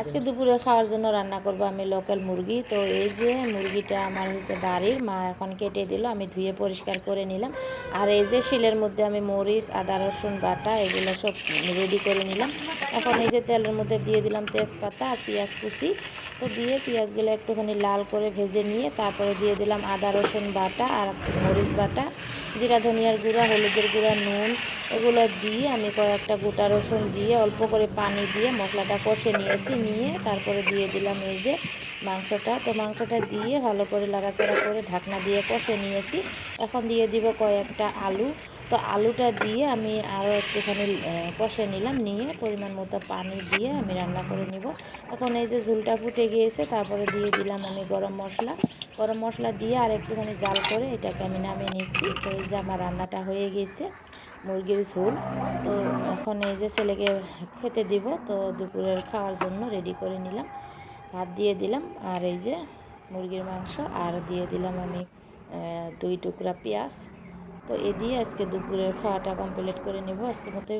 আজকে দুপুরে খাওয়ার জন্য রান্না করব আমি লোকাল মুরগি। তো এই যে মুরগিটা আমার হয়েছে বাড়ির, মা এখন কেটে দিল, আমি ধুয়ে পরিষ্কার করে নিলাম। আর এই যে শিলের মধ্যে আমি মরিচ, আদা, রসুন বাটা এগুলো সব রেডি করে নিলাম। এখন এই যে তেলের মধ্যে দিয়ে দিলাম তেজপাতা আর পেঁয়াজ কুচি। তো দিয়ে পেঁয়াজগুলো একটুখানি লাল করে ভেজে নিয়ে তারপরে দিয়ে দিলাম আদা রসুন বাটা আর মরিচ বাটা, জিরা ধনিয়ার গুঁড়া, হলুদের গুঁড়া, নুন এগুলো দিয়ে আমি কয়েকটা গোটা রসুন দিয়ে অল্প করে পানি দিয়ে মশলাটা কষে নিয়েছি। নিয়ে তারপরে দিয়ে দিলাম এই যে মাংসটা। তো মাংসটা দিয়ে ভালো করে লাড়াচাড়া করে ঢাকনা দিয়ে কষে নিয়েছি। এখন দিয়ে দিব কয়েকটা আলু। তো আলুটা দিয়ে আমি আরও একটুখানি কষে নিলাম, নিয়ে পরিমাণ মতো পানি দিয়ে আমি রান্না করে নিব। এখন এই যে ঝোলটা ফুটে গিয়েছে, তারপরে দিয়ে দিলাম আমি গরম মশলা। গরম মশলা দিয়ে আর একটুখানি জাল করে এটাকে আমি নামিয়ে নিচ্ছি। তো এই যে আমার রান্নাটা হয়ে গেছে, মুরগির ঝোল। তো এখন এই যে ছেলেকে খেতে দিব, তো দুপুরের খাওয়ার জন্য রেডি করে নিলাম। ভাত দিয়ে দিলাম আর এই যে মুরগির মাংস, আর দিয়ে দিলাম আমি 2 টুকরা পেঁয়াজ। তো এ দিয়ে আজকে দুপুরের খাওয়াটা কমপ্লিট করে নেব আজকের মতো।